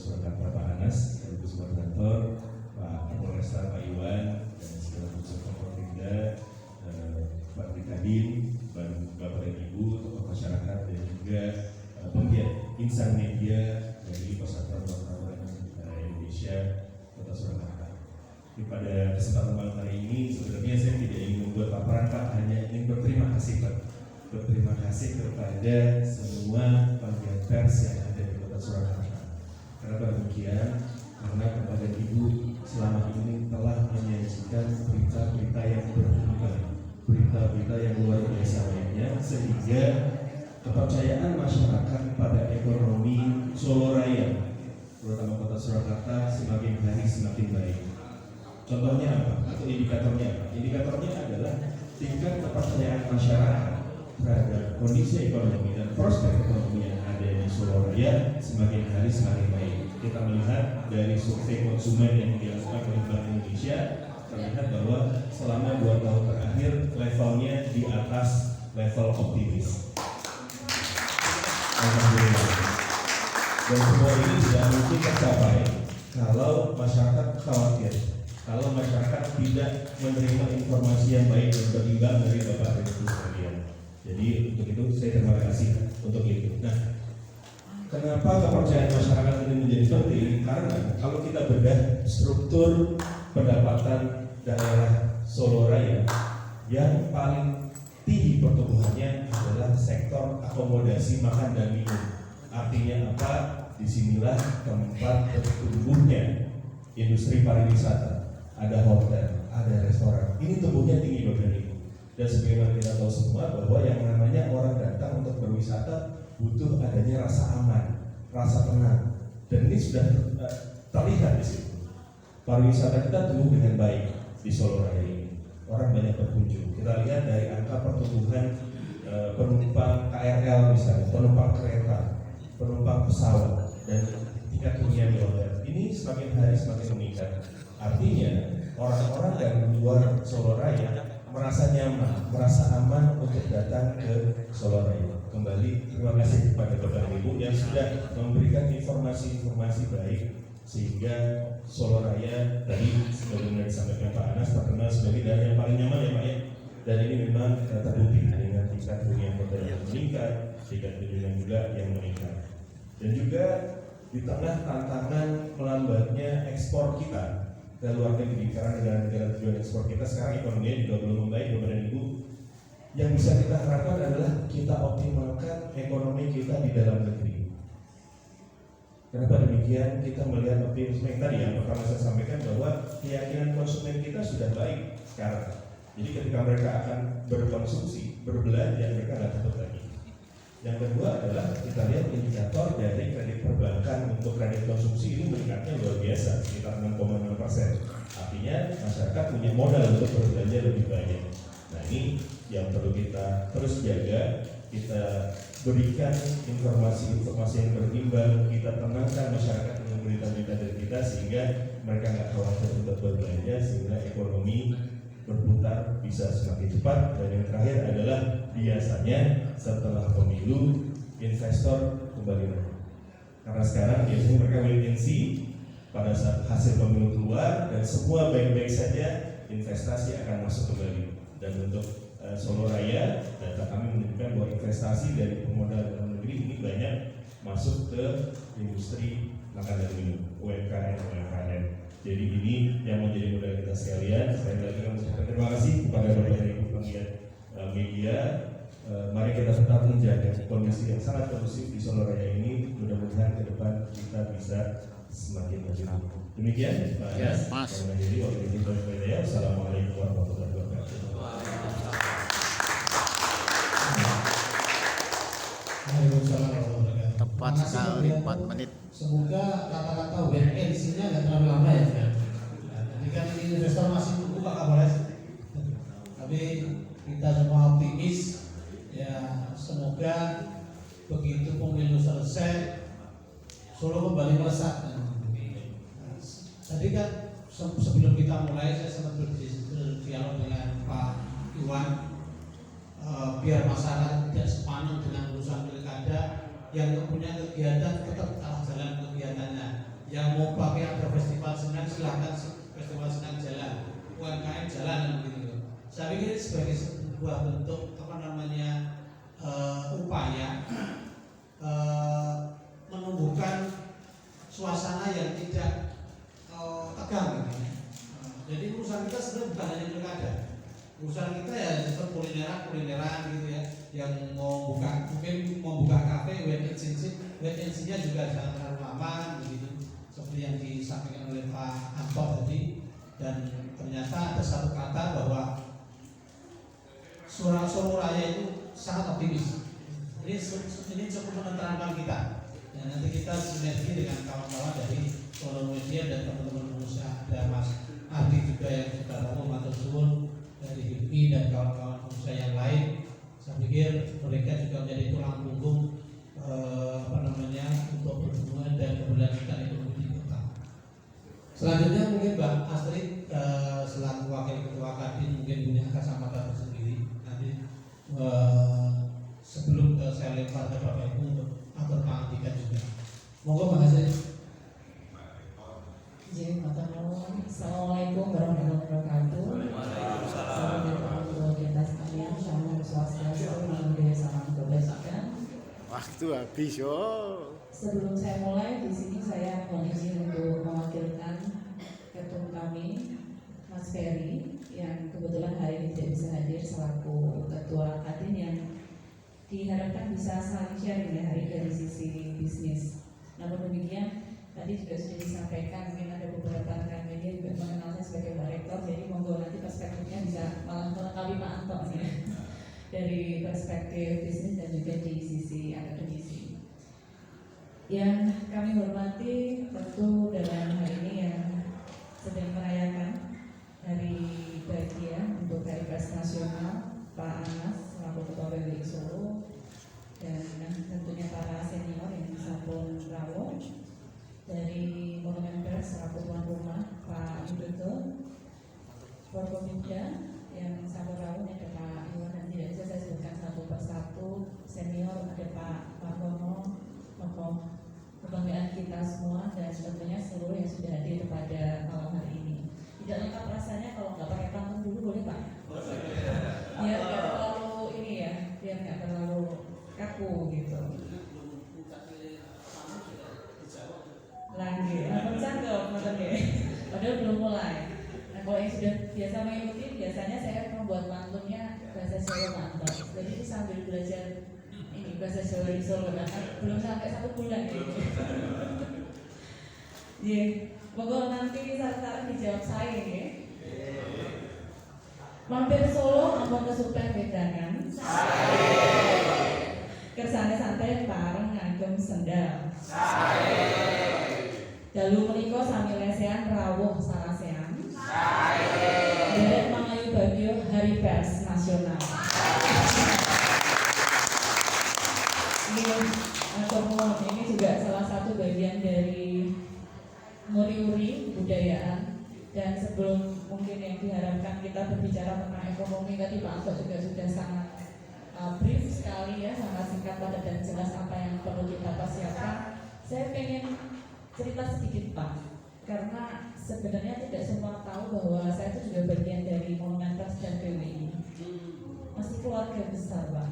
Surakarta Pak Anas, Ibu Sumartanto, Pak Kapolresta Pak Iwan, dan segala unsur Kapolda, Pak Brigadier, Bapak dan Ibu, tokoh masyarakat dan juga penggiat insan media dari Persatuan Wartawan Indonesia Kota Surakarta. Pada kesempatan malam hari ini sebenarnya saya tidak ingin membuat paparan Pak, hanya ingin berterima kasih Pak. Berterima kasih kepada semua penggiat pers yang ada di Kota Surakarta. Kenapa demikian? Karena kepada Ibu selama ini telah menyajikan berita-berita yang berbeda, berita-berita yang luar biasa lainnya, sehingga kepercayaan masyarakat pada ekonomi Solo Raya, terutama Kota Surakarta, semakin hari semakin baik. Contohnya apa? Atau indikatornya apa? Indikatornya adalah tingkat kepercayaan masyarakat terhadap kondisi ekonomi dan prospek ekonomi yang ada di Solo Raya semakin hari semakin baik. Kita melihat dari survei konsumen yang dilakukan oleh Bank Indonesia, terlihat bahwa selama 2 tahun terakhir levelnya di atas level optimis. Alhamdulillah. Dan semua ini tidak mungkin tercapai kalau masyarakat khawatir, kalau masyarakat tidak menerima informasi yang baik dan berimbang dari Bapak dan Ibu sekalian. Jadi untuk itu saya terima kasih untuk itu. Nah, kenapa kepercayaan masyarakat ini menjadi penting? Karena kalau kita bedah struktur pendapatan daerah Solo Raya, yang paling tinggi pertumbuhannya adalah sektor akomodasi makan dan minum. Artinya apa? Disinilah tempat bertumbuhnya industri pariwisata. Ada hotel, ada restoran. Ini tumbuhnya tinggi Bapak Ibu. Dan sebagaimana kita tahu semua bahwa yang namanya orang datang untuk berwisata butuh adanya rasa aman, rasa tenang. Dan ini sudah terlihat di situ. Pariwisata kita tumbuh dengan baik di Solo Raya ini. Orang banyak berkunjung. Kita lihat dari angka pertumbuhan penumpang KRL misalnya, penumpang kereta, penumpang pesawat, dan tingkat hunian di hotel. Ini semakin hari semakin meningkat. Artinya orang-orang dari luar Solo Raya merasa nyaman, merasa aman untuk datang ke Solo Raya. Kembali terima kasih kepada Bapak dan Ibu yang sudah memberikan informasi-informasi baik sehingga Solo Raya tadi sebagaimana disampaikan Pak Anas terkenal sebagai daerah yang paling nyaman ya Pak ya. Dan ini memang terbukti dengan tingkat hunian hotel yang meningkat, tingkat kunjungan juga yang meningkat. Dan juga di tengah tantangan melambatnya ekspor kita ke luar negeri, karena negara-negara tujuan ekspor kita sekarang ekonominya juga belum membaik Bapak dan Ibu. Yang bisa kita harapkan adalah kita optimalkan ekonomi kita di dalam negeri. Kenapa demikian? Kita melihat optimisme yang tadi yang pertama saya sampaikan bahwa keyakinan konsumen kita sudah baik sekarang. Jadi ketika mereka akan berkonsumsi, berbelanja, mereka nggak takut lagi. Yang kedua adalah kita lihat indikator dari kredit perbankan untuk kredit konsumsi ini meningkatnya luar biasa, sekitar 6,6%. Artinya masyarakat punya modal untuk berbelanja lebih banyak. Nah ini yang perlu kita terus jaga, kita berikan informasi-informasi yang berimbang, kita tenangkan masyarakat dengan berita-berita dari kita sehingga mereka nggak khawatir untuk berbelanja, sehingga ekonomi berputar bisa semakin cepat. Dan yang terakhir adalah biasanya setelah pemilu investor kembali lagi, karena sekarang biasanya mereka wait and see pada saat hasil pemilu keluar dan semua baik-baik saja, investasi akan masuk kembali. Dan untuk Solo Raya, data kami menunjukkan bahwa investasi dari pemodal dalam negeri ini banyak masuk ke industri makan dan minum, UMKM. Jadi ini yang menjadi modal kita sekalian. Saya lagi mengucapkan terima kasih kepada Bapak dan Ibu penggiat media. Mari kita tetap menjaga kondisi yang sangat kondusif di Solo Raya ini. Mudah-mudahan ke depan kita bisa semakin maju. Demikian, Pak Anas. Jadi waktu ini saya. Assalamualaikum warahmatullahi wabarakatuh. Tepat sekali 4 menit. Semoga kata-kata WNE isinya nggak terlalu lama ya. Jadi kan ini investor masih tunggu Pak Kapolres. Tapi kita semua optimis ya, semoga begitu pemilu selesai Solo kembali melesat. Tadi kan sebelum kita mulai saya sempat berdialog dengan Pak Iwan, biar masyarakat tidak sepaneng dengan urusan pilkada, yang punya kegiatan tetap kalah jalan kegiatannya. Yang mau pakai ada festival senang silahkan, festival senang jalan, UMKM jalan begitu. Saya pikir sebagai sebuah bentuk upaya menumbuhkan suasana yang tidak tegang gitu ya. Jadi urusan kita sebenarnya bukan hanya pilkada. Urusan kita ya seperti kulineran gitu ya, yang mau buka, mungkin mau buka kafe, wait and see-nya juga jangan terlalu lama begitu, seperti yang disampaikan oleh Pak Anto tadi. Dan ternyata ada satu kata bahwa suara Solo Raya itu sangat optimis. Ini cukup menenteramkan kita. Dan nanti kita sinergi dengan kawan-kawan dari Solo Media dan teman-teman pengusaha, ada Mas Ardi juga yang sudah tahu, Matur Suwun dari HIPMI dan kawan-kawan pengusaha yang lain. Saya pikir mereka juga menjadi tulang punggung untuk pertumbuhan dan keberlanjutan ekonomi di kota. Selanjutnya mungkin Mbak Astrid selaku wakil ketua Kadin mungkin punya kacamata tersendiri. Nanti sebelum saya lempar ke Bapak Ibu untuk atur pengantikan juga. Monggo Mbak Astrid. Assalamualaikum warahmatullahi wabarakatuh. Assalamualaikum kita sekalian, salam swastiastu, namo buddhaya, salam kebajikan. Waktu habis yo. Sebelum saya mulai, di sini saya mohon izin untuk mewakilkan ketum kami, Mas Ferry, yang kebetulan hari ini tidak bisa hadir selaku ketua Kadin, yang diharapkan bisa saling sharing ya hari dari sisi bisnis. Namun demikian, tadi juga sudah disampaikan, mungkin ada beberapa rekan media juga mengenal saya sebagai Pak Rektor, jadi monggo nanti perspektifnya bisa malah melengkapi Pak Anto ya, dari perspektif bisnis dan juga di sisi akademisi. Yang kami hormati tentu dalam hari ini yang sedang merayakan Hari Bahagia untuk Hari Pers Nasional, Pak Anas selaku Ketua PWI Solo, dan tentunya para senior yang sampun rawuh dari Monumen Pers selaku tuan rumah Pak Yudoto, Forkominda yang sampun rawuh ada Pak Iwan, dan tidak bisa saya sebutkan satu persatu. Senior ada Pak Margono, kebanggaan kita semua, dan tentunya seluruh yang sudah hadir pada malam hari ini. Tidak lengkap rasanya kalau nggak pakai pantun dulu, boleh Pak? Biar nggak terlalu ini ya, biar nggak terlalu kaku gitu. Lagi, cakep, padahal belum mulai. Nah, kalau yang sudah biasa mengikuti, biasanya saya membuat pantunnya bahasa Jawa mantap. Jadi itu sambil belajar ini bahasa Jawa di Solo, kan belum sampai 1 bulan ini. Iya, pokoknya nanti saran-saran dijawab saya ya. Mampir Solo, ampun kesupen bedangan. Kersane santai bareng ngagem sendal. Dalu menika sami lesehan rawuh sarasehan. Derek mangayu bagyo Hari Pers Nasional. Ini juga salah satu bagian dari muri-uri kebudayaan. Dan sebelum mungkin yang diharapkan kita berbicara tentang ekonomi, tadi Pak Anto juga sudah sangat brief sekali ya, sangat singkat padat dan jelas apa yang perlu kita persiapkan. Saya pengen cerita sedikit Pak, karena sebenarnya tidak semua tahu bahwa saya itu juga bagian dari Monumen Pers dan PWI. Masih keluarga besar Pak.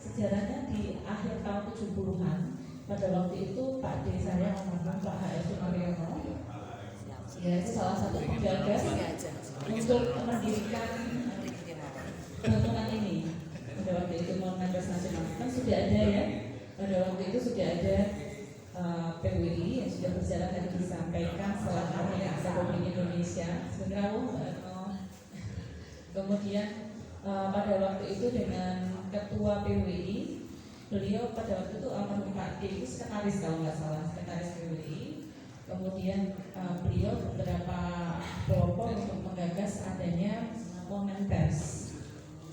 Sejarahnya di akhir tahun 70-an, pada waktu itu Pak D saya almarhum Pak H.S. Sumaryono, ya itu salah satu penggagas untuk mendirikan bangunan ini. Pada waktu itu Monumen Pers Nasional kan sudah ada ya, pada waktu itu sudah ada PWI yang sudah berjalan dan disampaikan setelah akhirnya Republik Indonesia kemudian pada waktu itu dengan ketua PWI, beliau pada waktu itu almarhum Pak D itu sekretaris kalau nggak salah, sekretaris PWI. Kemudian beliau beberapa kelompok untuk menggagas adanya Monumen Pers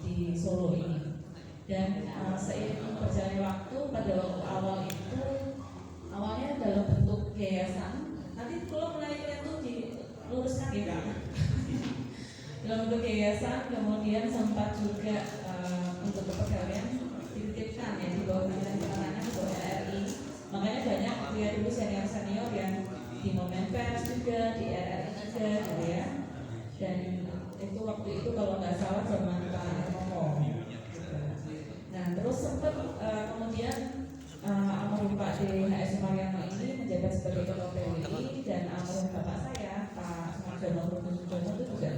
di Solo ini. Dan seiring berjalannya waktu, pada waktu awal itu awalnya dalam bentuk yayasan. Nanti kalau mulai itu diluruskan ya Pak. Dalam bentuk yayasan, kemudian sempat juga untuk kepegawaian dititipkan ya di bawah Kementerian Pertanian, di bawah RI. Makanya banyak ya dulu senior yang di Momenpers juga, di RRI juga gitu ya. Dan itu waktu itu kalau nggak salah zaman Pak Romo gitu. Nah terus sempat kemudian almarhum Pak DHS Sumaryono ini menjabat sebagai ketua PWI, dan almarhum bapak saya Pak Sumarjono Sujono itu juga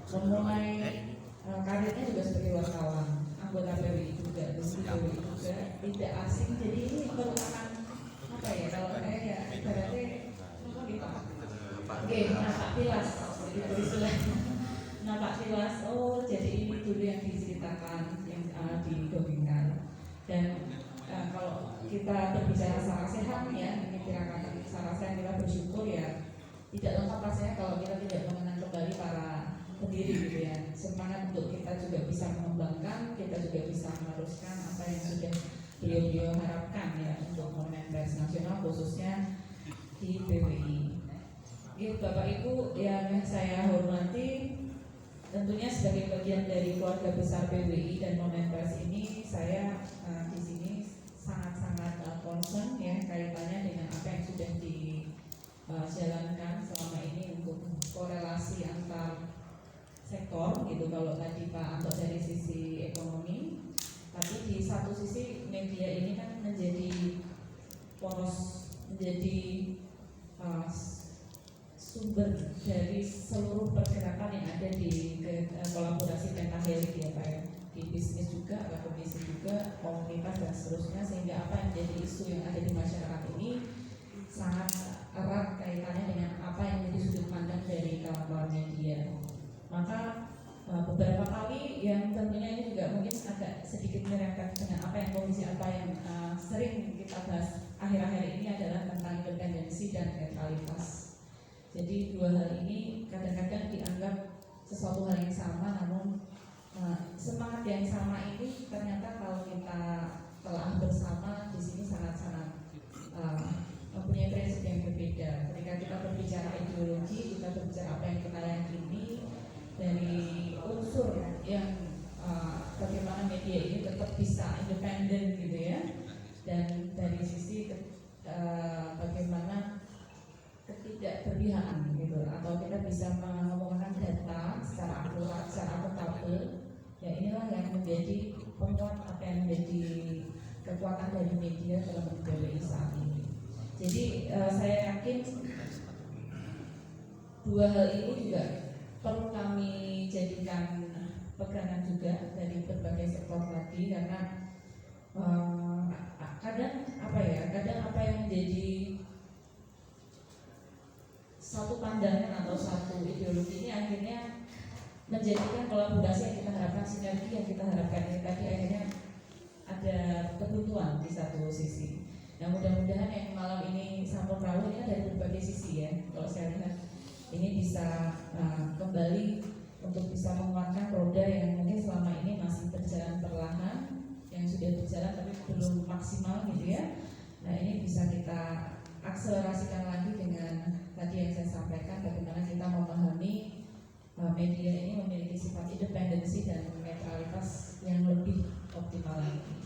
memulai karirnya juga sebagai wartawan, anggota PWI juga, dulu PWI juga, tidak asing. Jadi ini merupakan apa ya, kalau saya ya ibaratnya oke, nampak tilas itu istilahnya. Nampak tilas, oh jadi ini dulu yang diceritakan, yang didongengkan. Dan kalau kita berbicara secara sehat ya, ini tirakan secara sehat, kita bersyukur ya. Tidak lengkap rasanya kalau kita tidak mengenang kembali para pendiri gitu ya. Semangat untuk kita juga bisa mengembangkan, kita juga bisa meneruskan apa yang sudah beliau-beliau harapkan ya untuk Momenpers nasional khususnya di PWI. Gitu, Bapak Ibu yang saya hormati, tentunya sebagai bagian dari keluarga besar PWI dan Momenpers ini, saya di sini sangat-sangat concern ya kaitannya dengan apa yang sudah dijalankan selama ini untuk korelasi antar sektor gitu. Kalau tadi Pak Anto dari sisi ekonomi, tapi di satu sisi media ini kan menjadi poros, menjadi sumber dari seluruh pergerakan yang ada di kolaborasi pentahelik ya Pak ya, di bisnis juga, akademisi juga, komunitas dan seterusnya, sehingga apa yang menjadi isu yang ada di masyarakat ini sangat erat kaitannya dengan apa yang menjadi sudut pandang dari kawan-kawan media. Maka beberapa kali yang tentunya ini juga mungkin agak sedikit meremehkan dengan apa yang komisi apa yang sering kita bahas akhir-akhir ini adalah tentang independensi dan netralitas. Jadi dua hal ini kadang-kadang dianggap sesuatu hal yang sama, namun semangat yang sama ini ternyata kalau kita telah bersama di sini sangat-sangat mempunyai prinsip yang berbeda. Ketika kita berbicara ideologi, kita berbicara apa yang kita yakini, dari unsur yang bagaimana media ini tetap bisa independen gitu ya, dan dari sisi bagaimana ketidakberpihakan gitu, atau kita bisa menggunakan data secara akurat, secara akuntabel. Ya inilah yang menjadi penguat apa yang menjadi kekuatan dari media dalam PWI saat ini. Jadi saya yakin dua hal ini juga perlu kami jadikan pegangan juga dari berbagai sektor tadi, karena kadang apa yang menjadi satu pandangan atau satu ideologi ini akhirnya menjadikan kolaborasi yang kita harapkan, sinergi yang kita harapkan ini tadi akhirnya ada kebutuhan di satu sisi. Nah mudah-mudahan yang malam ini Sampur Perahu ini kan dari berbagai sisi ya. Kalau saya lihat ini bisa kembali untuk bisa menguatkan roda yang mungkin selama ini masih berjalan perlahan, yang sudah berjalan tapi belum maksimal gitu ya. Nah ini bisa kita akselerasikan lagi dengan tadi yang saya sampaikan, bagaimana kita memahami media ini memiliki sifat independensi dan netralitas yang lebih optimal lagi.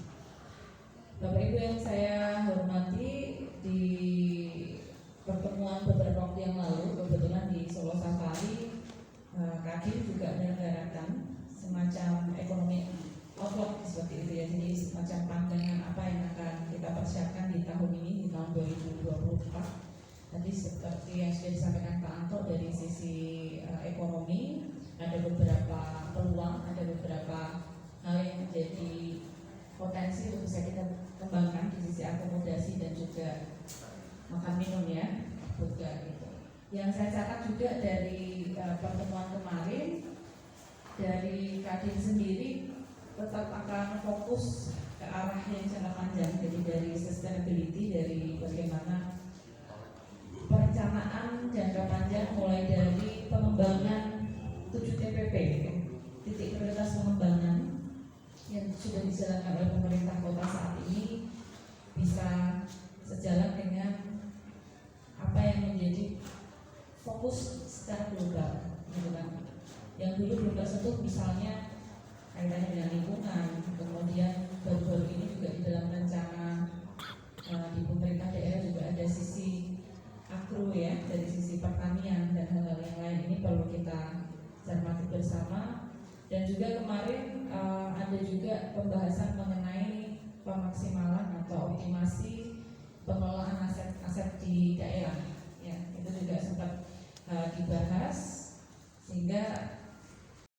Bapak Ibu yang saya hormati, di pertemuan beberapa waktu yang lalu kebetulan di Solo Safari, Kadin juga menyelenggarakan semacam ekonomi outlook seperti itu ya. Jadi semacam pandangan apa yang akan kita persiapkan di tahun ini, di tahun 2024. Tadi seperti yang sudah disampaikan Pak Anto dari sisi ekonomi, ada beberapa peluang, ada beberapa hal yang menjadi potensi untuk bisa kita kembangkan di sisi akomodasi dan juga makan minum ya, juga gitu. Yang saya catat juga dari pertemuan kemarin, dari Kadin sendiri tetap akan fokus ke arah yang jangka panjang, jadi dari sustainability, dari bagaimana perencanaan jangka panjang mulai dari pengembangan 7 TPP, titik prioritas pengembangan yang sudah dijalankan oleh pemerintah kota saat ini bisa sejalan dengan apa yang menjadi fokus secara global, gitu kan? Yang dulu belum tersentuh, misalnya kaitannya dengan lingkungan, kemudian baru-baru ini juga di dalam rencana di pemerintah daerah juga ada sisi agro ya, Dan juga kemarin ada juga pembahasan mengenai pemaksimalan atau optimasi pengelolaan aset-aset di daerah. Ya, itu juga sempat dibahas sehingga